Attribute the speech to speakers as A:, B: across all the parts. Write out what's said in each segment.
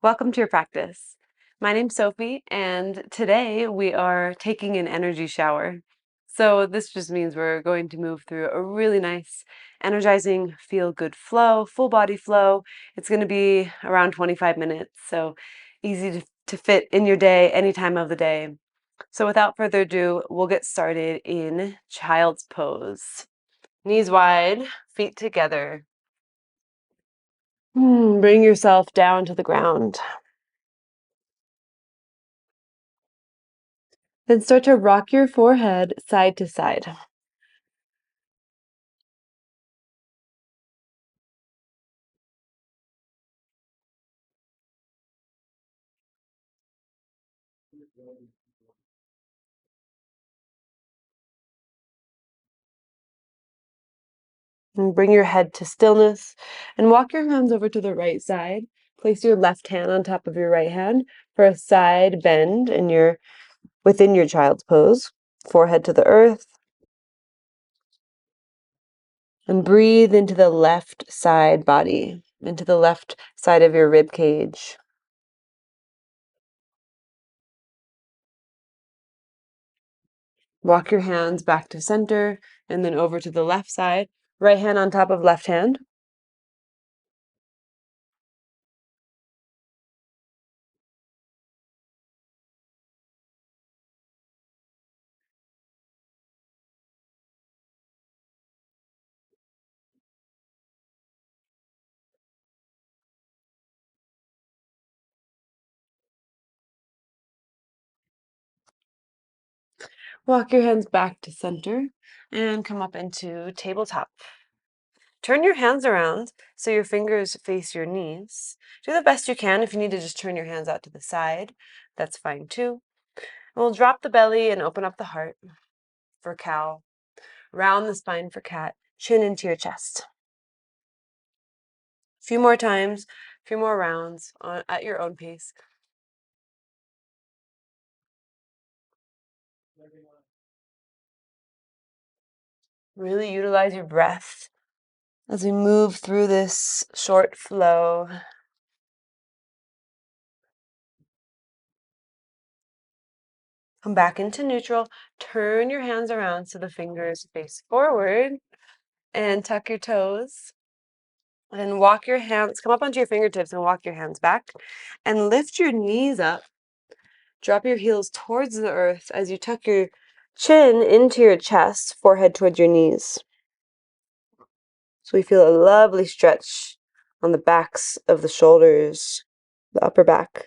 A: Welcome to your practice. My name's Sophie, and today we are taking an energy shower. So this just means we're going to move through a really nice, energizing, feel-good flow, full body flow. It's going to be around 25 minutes, so easy to fit in your day, any time of the day. So without further ado, we'll get started in child's pose. Knees wide, feet together. Bring yourself down to the ground. Then start to rock your forehead side to side. And bring your head to stillness and walk your hands over to the right side. Place your left hand on top of your right hand for a side bend within your child's pose. Forehead to the earth. And breathe into the left side body, into the left side of your rib cage. Walk your hands back to center and then over to the left side. Right hand on top of left hand. Walk your hands back to center and come up into tabletop. Turn your hands around so your fingers face your knees. Do the best you can. If you need to just turn your hands out to the side, that's fine too. We'll drop the belly and open up the heart for cow. Round the spine for cat. Chin into your chest. A few more times, a few more rounds at your own pace. Really utilize your breath as we move through this short flow. Come back into neutral. Turn your hands around so the fingers face forward and tuck your toes. And walk your hands, come up onto your fingertips and walk your hands back. And lift your knees up. Drop your heels towards the earth as you tuck your chin into your chest, forehead towards your knees. So we feel a lovely stretch on the backs of the shoulders, the upper back.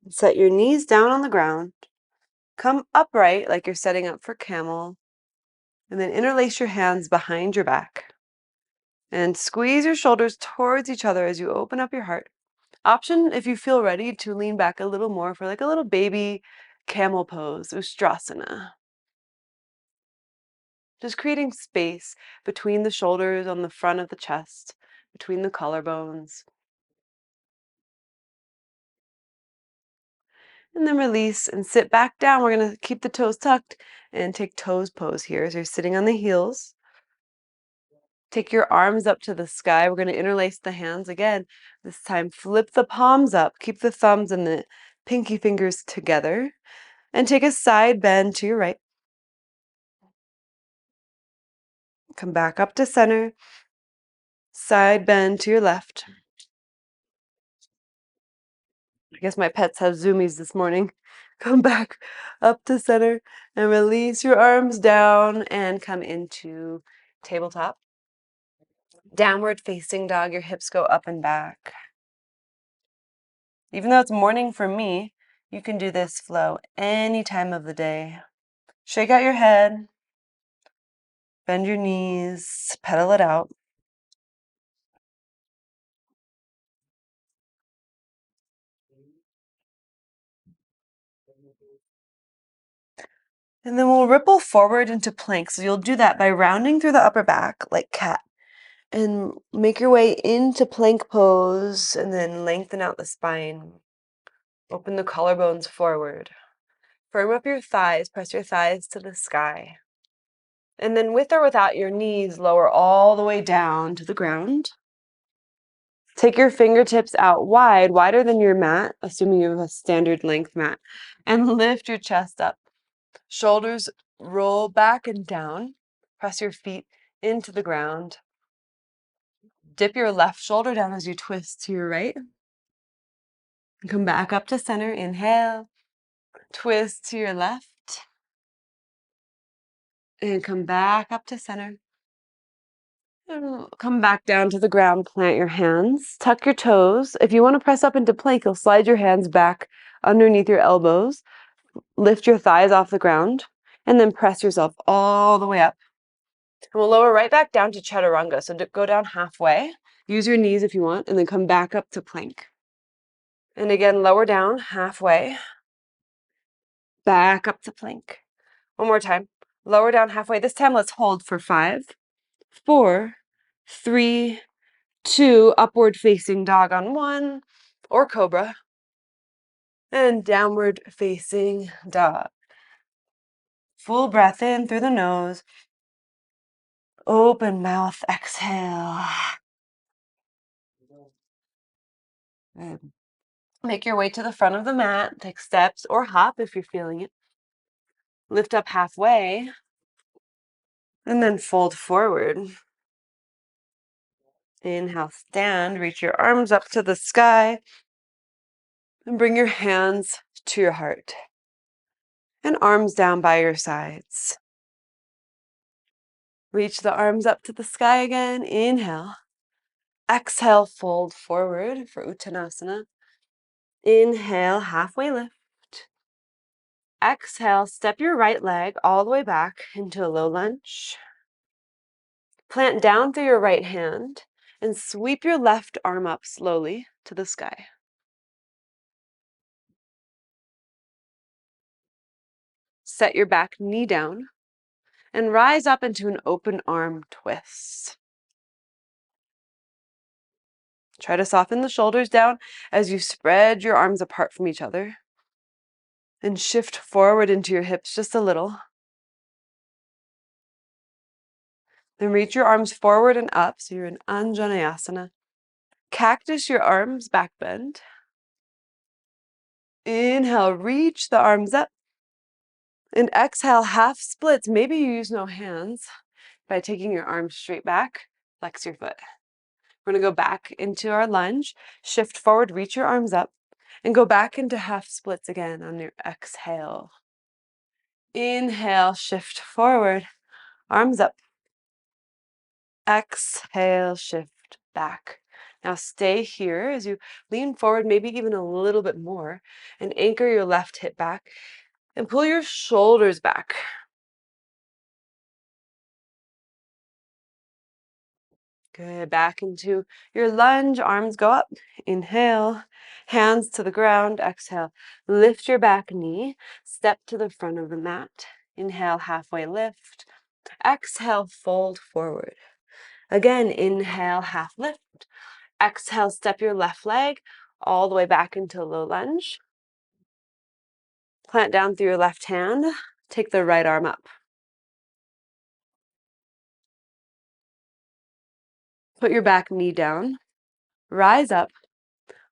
A: Set your knees down on the ground. Come upright like you're setting up for camel. And then interlace your hands behind your back. And squeeze your shoulders towards each other as you open up your heart. Option if you feel ready to lean back a little more for like a little baby camel pose, Ustrasana. Just creating space between the shoulders on the front of the chest, between the collarbones. And then release and sit back down. We're going to keep the toes tucked and take toes pose here. So you're sitting on the heels. Take your arms up to the sky. We're going to interlace the hands again. This time, flip the palms up. Keep the thumbs and the pinky fingers together. And take a side bend to your right. Come back up to center. Side bend to your left. I guess my pets have zoomies this morning. Come back up to center and release your arms down and come into tabletop. Downward facing dog, your hips go up and back. Even though it's morning for me, you can do this flow any time of the day. Shake out your head, bend your knees, pedal it out. And then we'll ripple forward into plank. So you'll do that by rounding through the upper back like cat. And make your way into plank pose and then lengthen out the spine. Open the collarbones forward. Firm up your thighs, press your thighs to the sky. And then with or without your knees, lower all the way down to the ground. Take your fingertips out wide, wider than your mat, assuming you have a standard length mat, and lift your chest up. Shoulders roll back and down. Press your feet into the ground. Dip your left shoulder down as you twist to your right. Come back up to center. Inhale. Twist to your left. And come back up to center. And come back down to the ground. Plant your hands. Tuck your toes. If you want to press up into plank, you'll slide your hands back underneath your elbows. Lift your thighs off the ground. And then press yourself all the way up. And we'll lower right back down to chaturanga. So go down halfway. Use your knees if you want. And then come back up to plank. And again, lower down halfway. Back up to plank. One more time. Lower down halfway. This time, let's hold for 5, 4, 3, 2, upward facing dog on 1, or cobra, and downward facing dog. Full breath in through the nose. Open mouth, exhale. Good. Make your way to the front of the mat. Take steps or hop if you're feeling it. Lift up halfway, and then fold forward. Inhale, stand, reach your arms up to the sky, and bring your hands to your heart. And arms down by your sides. Reach the arms up to the sky again. Inhale. Exhale, fold forward for Uttanasana. Inhale, halfway lift. Exhale, step your right leg all the way back into a low lunge. Plant down through your right hand and sweep your left arm up slowly to the sky. Set your back knee down and rise up into an open arm twist. Try to soften the shoulders down as you spread your arms apart from each other. And shift forward into your hips just a little. Then reach your arms forward and up, so you're in Anjaneyasana. Cactus your arms, back bend. Inhale, reach the arms up. And exhale, half splits. Maybe you use no hands. By taking your arms straight back, flex your foot. We're going to go back into our lunge. Shift forward, reach your arms up. And go back into half splits again on your exhale. Inhale, shift forward, arms up. Exhale, shift back. Now stay here as you lean forward, maybe even a little bit more, and anchor your left hip back and pull your shoulders back. Good, back into your lunge, arms go up. Inhale, hands to the ground, exhale. Lift your back knee, step to the front of the mat. Inhale, halfway lift. Exhale, fold forward. Again, inhale, half lift. Exhale, step your left leg all the way back into low lunge. Plant down through your left hand. Take the right arm up. Put your back knee down. Rise up.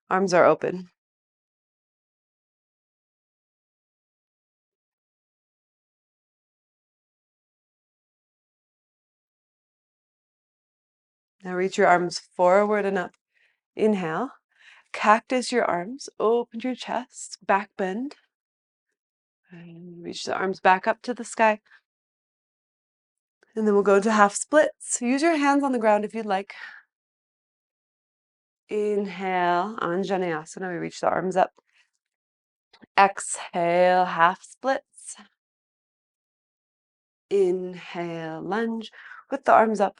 A: Arms are open. Now reach your arms forward and up. Inhale. Cactus your arms. Open your chest. Back bend. And reach the arms back up to the sky. And then we'll go into half splits. Use your hands on the ground if you'd like. Inhale, Anjaneyasana. We reach the arms up. Exhale, half splits. Inhale, lunge with the arms up.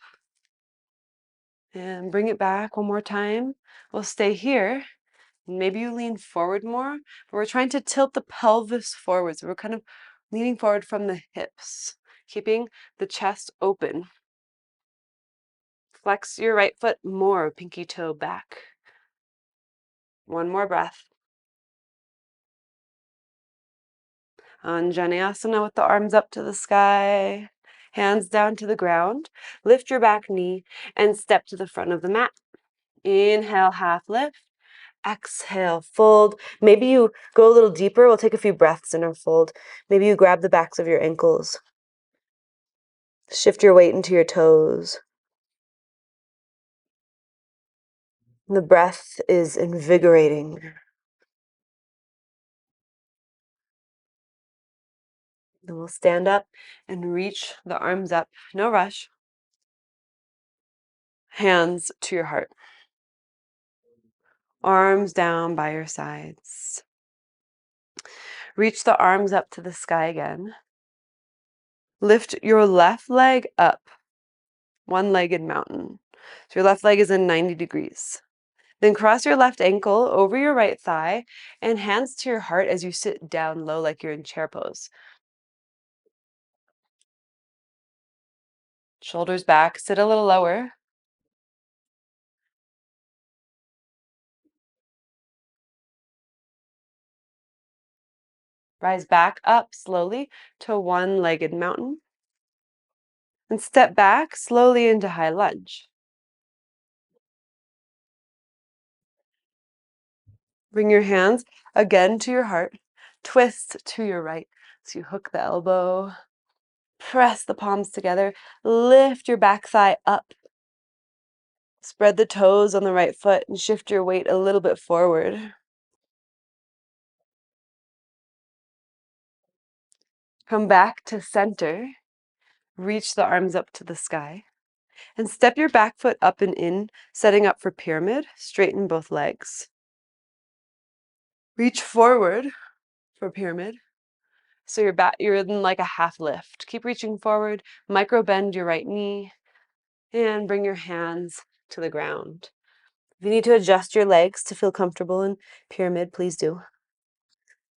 A: And bring it back one more time. We'll stay here. Maybe you lean forward more, but we're trying to tilt the pelvis forward. So we're kind of leaning forward from the hips, keeping the chest open. Flex your right foot more, pinky toe back. One more breath. Anjaneyasana with the arms up to the sky, hands down to the ground. Lift your back knee and step to the front of the mat. Inhale, half lift. Exhale, fold. Maybe you go a little deeper. We'll take a few breaths in our fold. Maybe you grab the backs of your ankles. Shift your weight into your toes. The breath is invigorating. Then we'll stand up and reach the arms up. No rush. Hands to your heart. Arms down by your sides. Reach the arms up to the sky again. Lift your left leg up. One-legged mountain. So your left leg is in 90 degrees. Then cross your left ankle over your right thigh and hands to your heart as you sit down low like you're in chair pose. Shoulders back, sit a little lower. Rise back up slowly to one-legged mountain. And step back slowly into high lunge. Bring your hands again to your heart. Twist to your right. So you hook the elbow. Press the palms together. Lift your back thigh up. Spread the toes on the right foot and shift your weight a little bit forward. Come back to center. Reach the arms up to the sky. And step your back foot up and in, setting up for pyramid. Straighten both legs. Reach forward for pyramid. So you're in like a half lift. Keep reaching forward. Micro bend your right knee. And bring your hands to the ground. If you need to adjust your legs to feel comfortable in pyramid, please do.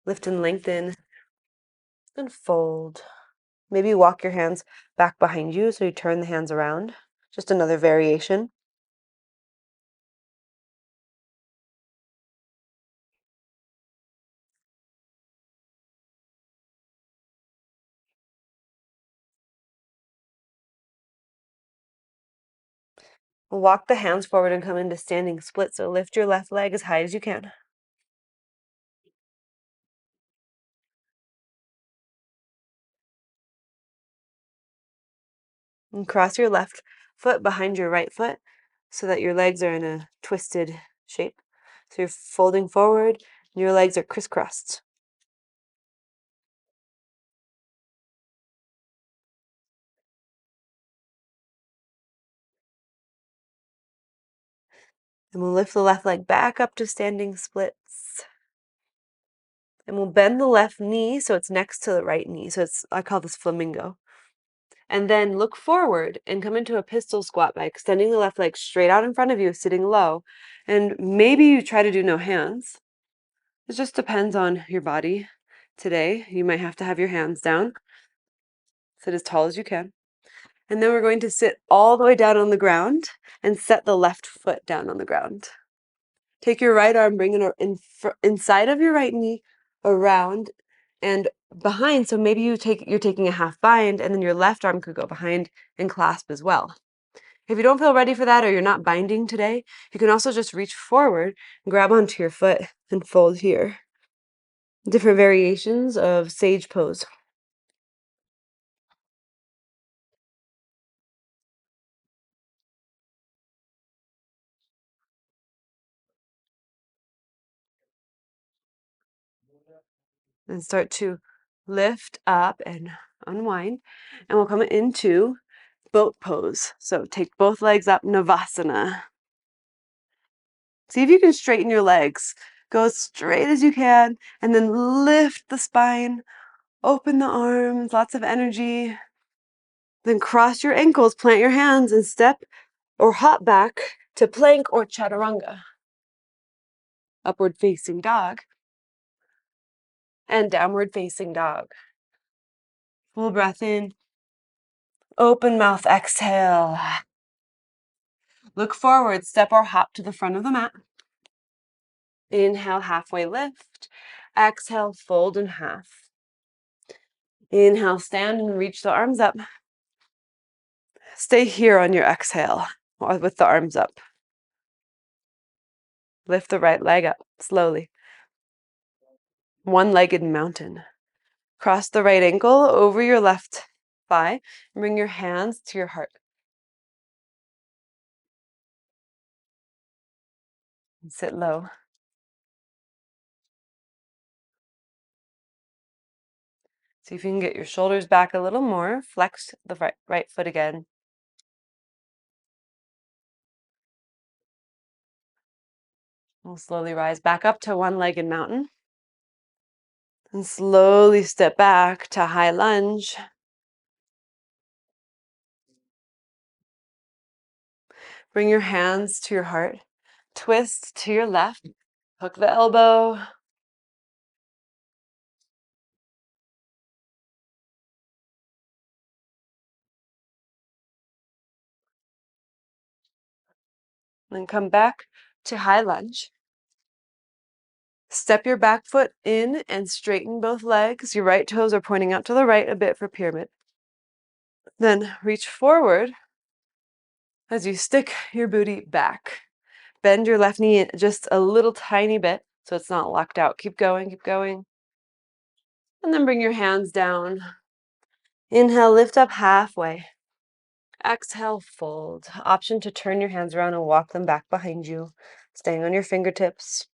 A: Lift and lengthen. Then fold. Maybe walk your hands back behind you so you turn the hands around. Just another variation. Walk the hands forward and come into standing split. So lift your left leg as high as you can. And cross your left foot behind your right foot so that your legs are in a twisted shape. So you're folding forward and your legs are crisscrossed. And we'll lift the left leg back up to standing splits. And we'll bend the left knee so it's next to the right knee. So I call this flamingo. And then look forward and come into a pistol squat by extending the left leg straight out in front of you, sitting low. And maybe you try to do no hands. It just depends on your body. Today, you might have to have your hands down. Sit as tall as you can. And then we're going to sit all the way down on the ground and set the left foot down on the ground. Take your right arm, bring it inside of your right knee, around and behind. So maybe you're taking a half bind, and then your left arm could go behind and clasp as well. If you don't feel ready for that or you're not binding today, you can also just reach forward and grab onto your foot and fold here. Different variations of sage pose. And start to lift up and unwind. And we'll come into boat pose. So take both legs up, Navasana. See if you can straighten your legs. Go as straight as you can, and then lift the spine, open the arms, lots of energy. Then cross your ankles, plant your hands, and step or hop back to plank or chaturanga. Upward facing dog and downward facing dog. Full breath in. Open mouth, exhale. Look forward, step or hop to the front of the mat. Inhale, halfway lift. Exhale, fold in half. Inhale, stand and reach the arms up. Stay here on your exhale with the arms up. Lift the right leg up slowly. One-legged mountain. Cross the right ankle over your left thigh and bring your hands to your heart. And sit low. See if you can get your shoulders back a little more. Flex the right foot again. We'll slowly rise back up to one-legged mountain. And slowly step back to high lunge. Bring your hands to your heart. Twist to your left. Hook the elbow. Then come back to high lunge. Step your back foot in and straighten both legs. Your right toes are pointing out to the right a bit for pyramid. Then reach forward as you stick your booty back. Bend your left knee just a little tiny bit so it's not locked out. Keep going, keep going. And then bring your hands down. Inhale, lift up halfway. Exhale, fold. Option to turn your hands around and walk them back behind you, staying on your fingertips.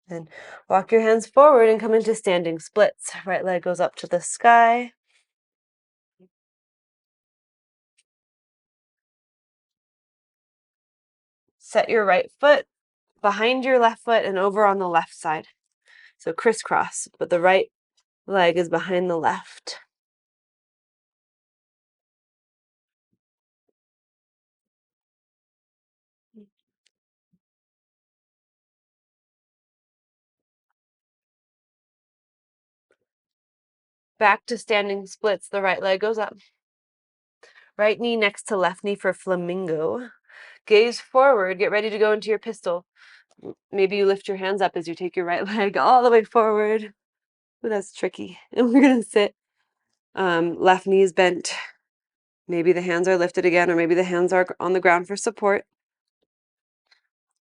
A: Then walk your hands forward and come into standing splits. Right leg goes up to the sky. Set your right foot behind your left foot and over on the left side. So crisscross, but the right leg is behind the left. Back to standing splits. The right leg goes up. Right knee next to left knee for flamingo. Gaze forward. Get ready to go into your pistol. Maybe you lift your hands up as you take your right leg all the way forward. Ooh, that's tricky. And we're going to sit. Left knee is bent. Maybe the hands are lifted again, or maybe the hands are on the ground for support.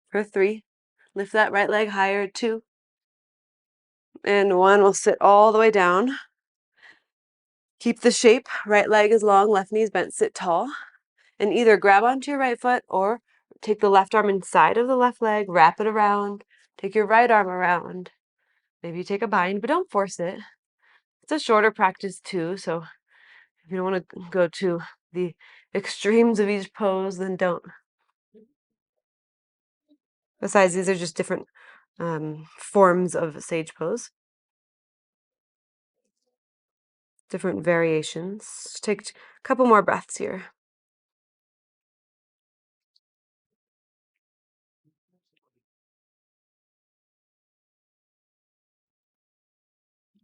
A: For 3. Lift that right leg higher. 2. And 1. We'll sit all the way down. Keep the shape. Right leg is long, left knee is bent. Sit tall. And either grab onto your right foot or take the left arm inside of the left leg, wrap it around, take your right arm around. Maybe you take a bind, but don't force it. It's a shorter practice too, so if you don't want to go to the extremes of each pose, then don't. Besides, these are just different forms of sage pose. Different variations. Just take a couple more breaths here.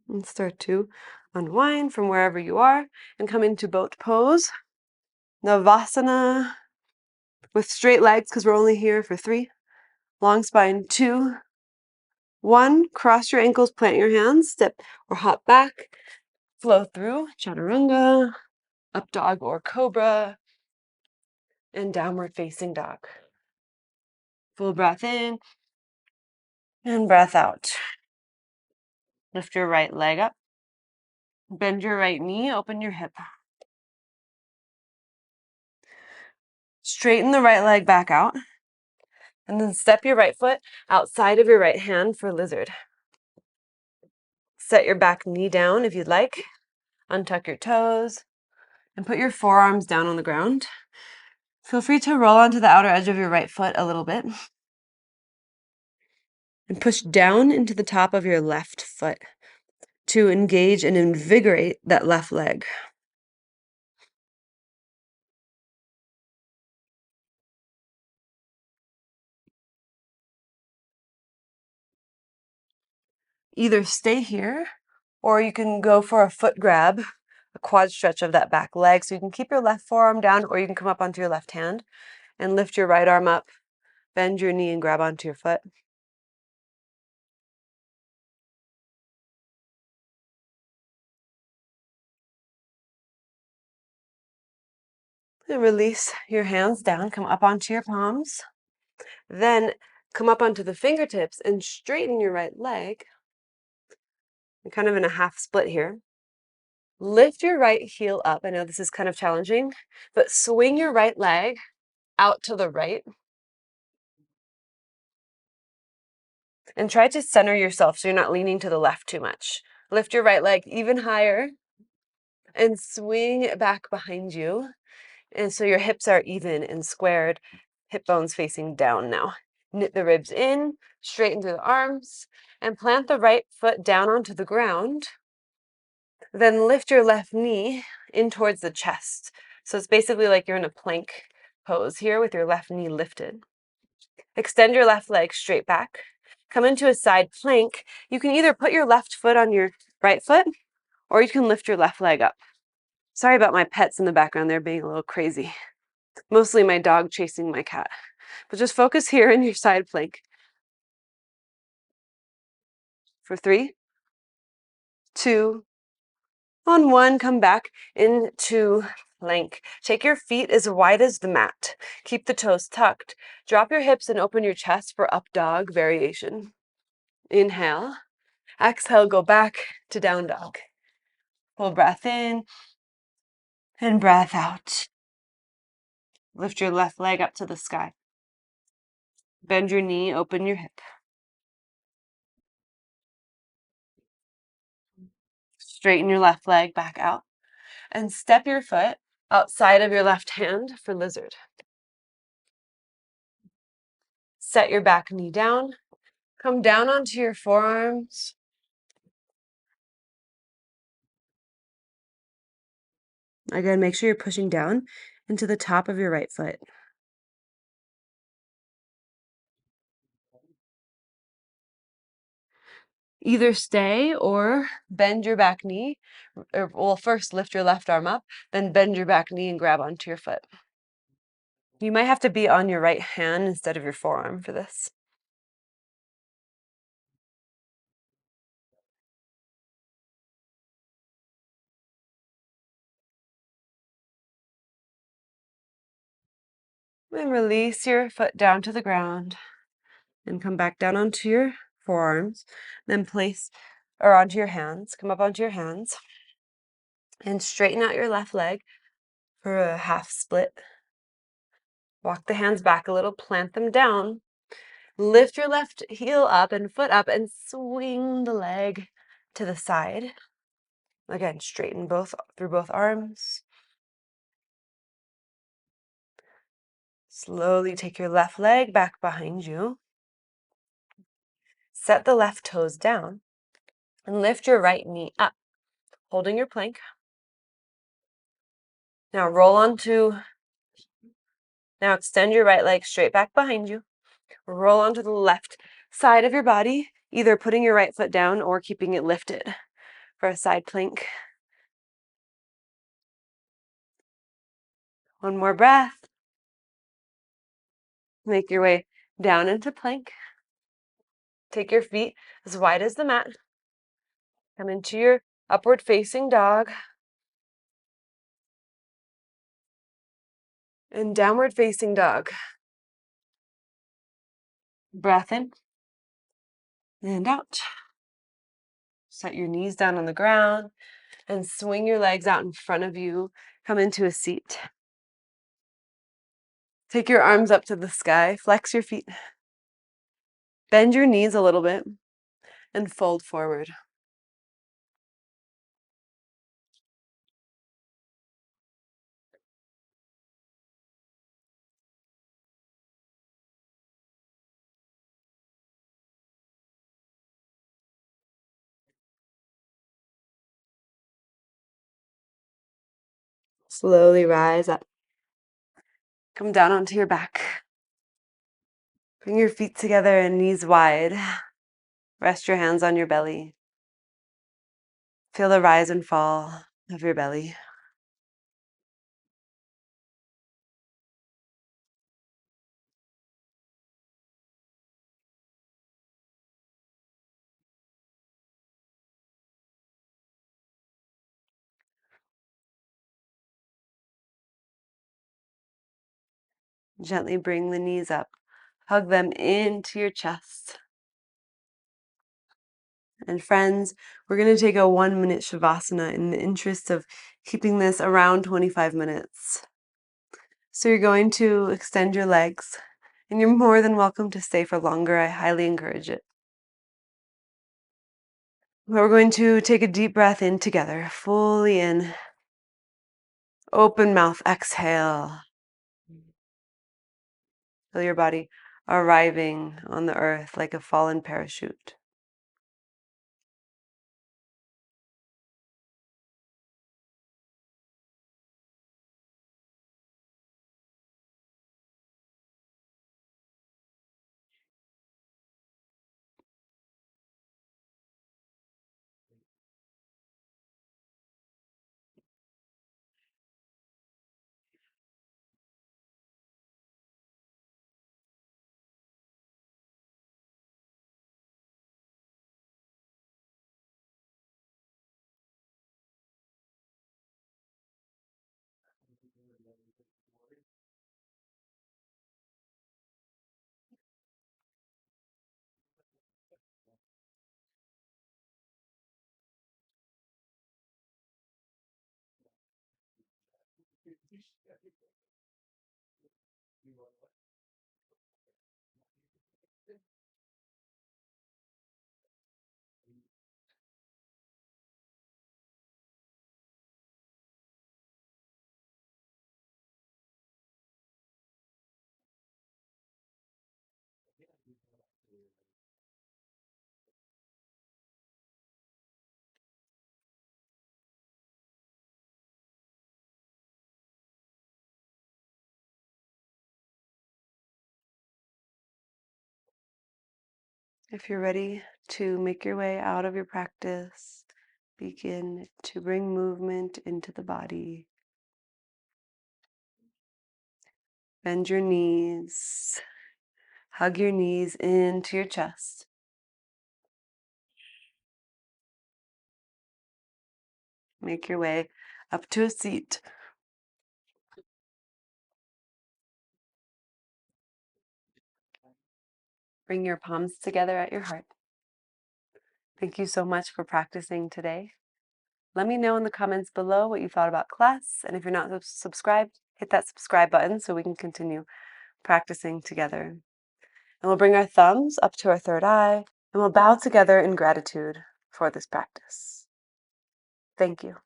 A: And start to unwind from wherever you are and come into boat pose. Savasana with straight legs because we're only here for 3. Long spine. 2, 1. Cross your ankles, plant your hands, step or hop back. Flow through chaturanga, up dog or cobra, and downward facing dog. Full breath in and breath out. Lift your right leg up. Bend your right knee, open your hip. Straighten the right leg back out. And then step your right foot outside of your right hand for lizard. Set your back knee down if you'd like. Untuck your toes and put your forearms down on the ground. Feel free to roll onto the outer edge of your right foot a little bit. And push down into the top of your left foot to engage and invigorate that left leg. Either stay here or you can go for a foot grab, a quad stretch of that back leg. So you can keep your left forearm down or you can come up onto your left hand and lift your right arm up, bend your knee and grab onto your foot. And release your hands down, come up onto your palms. Then come up onto the fingertips and straighten your right leg. You're kind of in a half split here. Lift your right heel up. I know this is kind of challenging, but swing your right leg out to the right. And try to center yourself so you're not leaning to the left too much. Lift your right leg even higher and swing it back behind you. And so your hips are even and squared, hip bones facing down now. Knit the ribs in, straighten through the arms, and plant the right foot down onto the ground. Then lift your left knee in towards the chest. So it's basically like you're in a plank pose here with your left knee lifted. Extend your left leg straight back. Come into a side plank. You can either put your left foot on your right foot, or you can lift your left leg up. Sorry about my pets in the background, they're being a little crazy. Mostly my dog chasing my cat. But just focus here in your side plank. For 3, 2, on 1, come back into plank. Take your feet as wide as the mat. Keep the toes tucked. Drop your hips and open your chest for up dog variation. Inhale. Exhale, go back to down dog. Full breath in and breath out. Lift your left leg up to the sky. Bend your knee, open your hip. Straighten your left leg back out and step your foot outside of your left hand for lizard. Set your back knee down. Come down onto your forearms. Again, make sure you're pushing down into the top of your right foot. Either stay or bend your back knee, or well, first lift your left arm up, then bend your back knee and grab onto your foot. You might have to be on your right hand instead of your forearm for this. And release your foot down to the ground and come back down onto your forearms. Then place, or onto your hands, come up onto your hands and straighten out your left leg for a half split. Walk the hands back a little, plant them down. Lift your left heel up and foot up and swing the leg to the side. Again, straighten through both arms. Slowly take your left leg back behind you. Set the left toes down and lift your right knee up, holding your plank. Now extend your right leg straight back behind you. Roll onto the left side of your body, either putting your right foot down or keeping it lifted for a side plank. One more breath. Make your way down into plank. Take your feet as wide as the mat. Come into your upward facing dog and downward facing dog. Breath in and out. Set your knees down on the ground and swing your legs out in front of you. Come into a seat. Take your arms up to the sky. Flex your feet. Bend your knees a little bit and fold forward. Slowly rise up. Come down onto your back. Bring your feet together and knees wide. Rest your hands on your belly. Feel the rise and fall of your belly. Gently bring the knees up. Hug them into your chest. And friends, we're going to take a 1-minute Savasana in the interest of keeping this around 25 minutes. So you're going to extend your legs, and you're more than welcome to stay for longer. I highly encourage it. We're going to take a deep breath in together, fully in. Open mouth, exhale. Feel your body arriving on the earth like a fallen parachute. If you're ready to make your way out of your practice, begin to bring movement into the body. Bend your knees. Hug your knees into your chest. Make your way up to a seat. Bring your palms together at your heart. Thank you so much for practicing today. Let me know in the comments below what you thought about class, and if you're not subscribed, hit that subscribe button so we can continue practicing together. And we'll bring our thumbs up to our third eye, and we'll bow together in gratitude for this practice. Thank you.